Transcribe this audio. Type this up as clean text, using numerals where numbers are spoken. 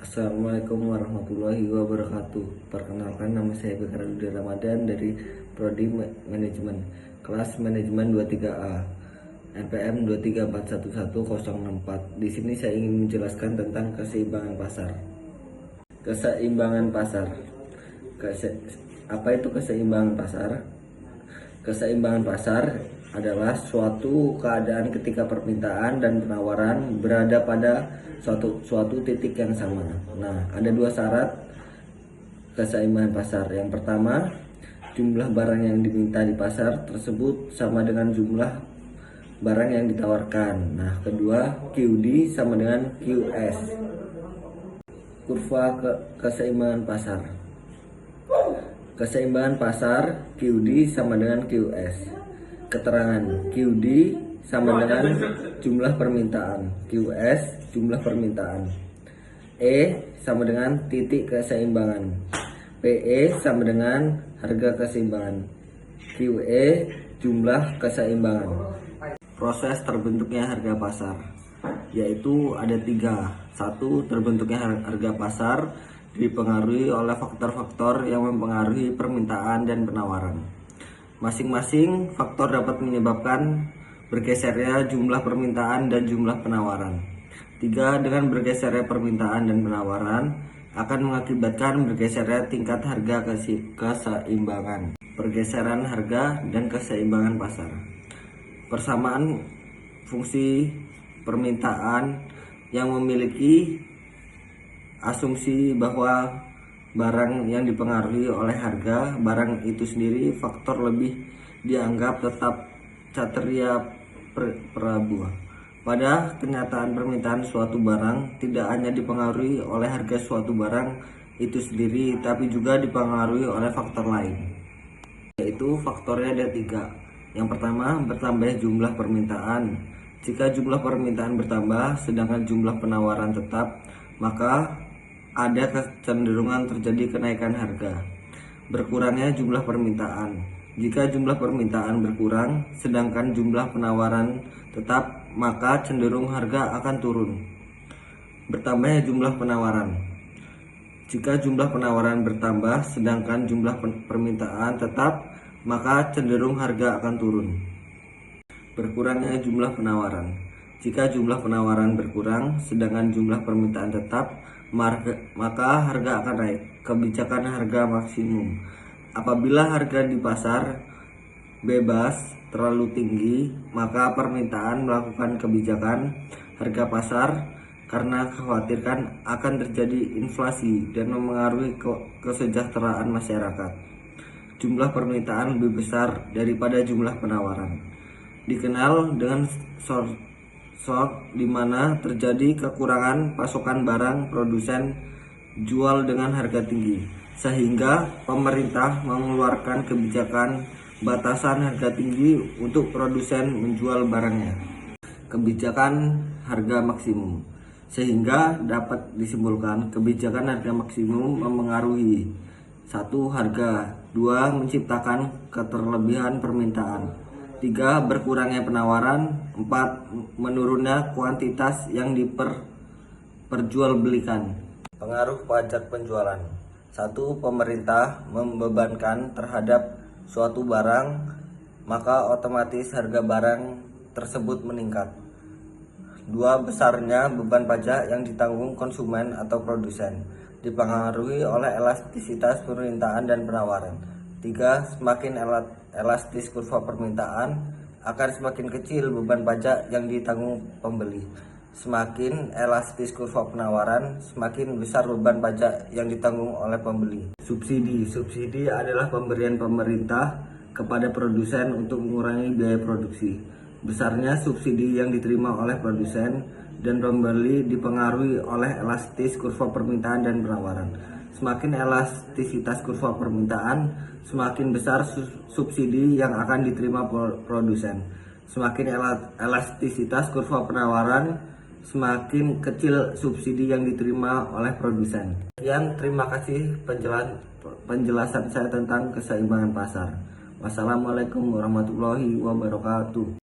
Assalamualaikum warahmatullahi wabarakatuh. Perkenalkan, nama saya Fikradudi Ramadan dari Prodi Manajemen, kelas Manajemen 23A, NPM 234111064. Di sini saya ingin menjelaskan tentang keseimbangan pasar. Keseimbangan pasar. Apa itu keseimbangan pasar? Keseimbangan pasar adalah suatu keadaan ketika permintaan dan penawaran berada pada suatu titik yang sama. Nah, ada dua syarat keseimbangan pasar. Yang pertama, jumlah barang yang diminta di pasar tersebut sama dengan jumlah barang yang ditawarkan. Nah, kedua, QD sama dengan QS. Kurva keseimbangan pasar. Keseimbangan pasar QD sama dengan QS. Keterangan: QD sama dengan jumlah permintaan, QS jumlah permintaan. E sama dengan titik keseimbangan, PE sama dengan harga keseimbangan, QE jumlah keseimbangan. Proses terbentuknya harga pasar yaitu ada tiga. Satu, terbentuknya harga pasar dipengaruhi oleh faktor-faktor yang mempengaruhi permintaan dan penawaran. Masing-masing faktor dapat menyebabkan bergesernya jumlah permintaan dan jumlah penawaran. 3. Dengan bergesernya permintaan dan penawaran akan mengakibatkan bergesernya tingkat harga keseimbangan. Pergeseran harga dan keseimbangan pasar. Persamaan fungsi permintaan yang memiliki asumsi bahwa barang yang dipengaruhi oleh harga barang itu sendiri, faktor lebih dianggap tetap Cateria Prabhu. Pada kenyataan, permintaan suatu barang tidak hanya dipengaruhi oleh harga suatu barang itu sendiri, tapi juga dipengaruhi oleh faktor lain. Yaitu faktornya ada tiga. Yang pertama, bertambah jumlah permintaan. Jika jumlah permintaan bertambah sedangkan jumlah penawaran tetap, maka ada kecenderungan terjadi kenaikan harga. Berkurangnya jumlah permintaan. Jika jumlah permintaan berkurang sedangkan jumlah penawaran tetap, maka cenderung harga akan turun. Bertambahnya jumlah penawaran. Jika jumlah penawaran bertambah sedangkan jumlah permintaan tetap, maka cenderung harga akan turun. Berkurangnya jumlah penawaran. Jika jumlah penawaran berkurang sedangkan jumlah permintaan tetap, maka harga akan naik. Kebijakan harga maksimum. Apabila harga di pasar bebas terlalu tinggi, maka permintaan melakukan kebijakan harga pasar karena khawatirkan akan terjadi inflasi dan memengaruhi kesejahteraan masyarakat. Jumlah permintaan lebih besar daripada jumlah penawaran. Dikenal dengan shock, di mana terjadi kekurangan pasokan barang, produsen jual dengan harga tinggi, sehingga pemerintah mengeluarkan kebijakan batasan harga tinggi untuk produsen menjual barangnya. Kebijakan harga maksimum. Sehingga dapat disimpulkan kebijakan harga maksimum memengaruhi: 1. Harga. 2. Menciptakan keterlebihan permintaan. 3. Berkurangnya penawaran. 4. Menurunnya kuantitas yang diperjualbelikan. Pengaruh pajak penjualan. 1. Pemerintah membebankan terhadap suatu barang, maka otomatis harga barang tersebut meningkat. 2. Besarnya beban pajak yang ditanggung konsumen atau produsen, dipengaruhi oleh elastisitas permintaan dan penawaran. 3. Semakin elastis kurva permintaan, akan semakin kecil beban pajak yang ditanggung pembeli. Semakin elastis kurva penawaran, semakin besar beban pajak yang ditanggung oleh pembeli. Subsidi. Subsidi adalah pemberian pemerintah kepada produsen untuk mengurangi biaya produksi. Besarnya subsidi yang diterima oleh produsen dan pembeli dipengaruhi oleh elastis kurva permintaan dan penawaran. Semakin elastisitas kurva permintaan, semakin besar subsidi yang akan diterima produsen. Semakin elastisitas kurva penawaran, semakin kecil subsidi yang diterima oleh produsen. Sekian, terima kasih penjelasan saya tentang keseimbangan pasar. Wassalamualaikum warahmatullahi wabarakatuh.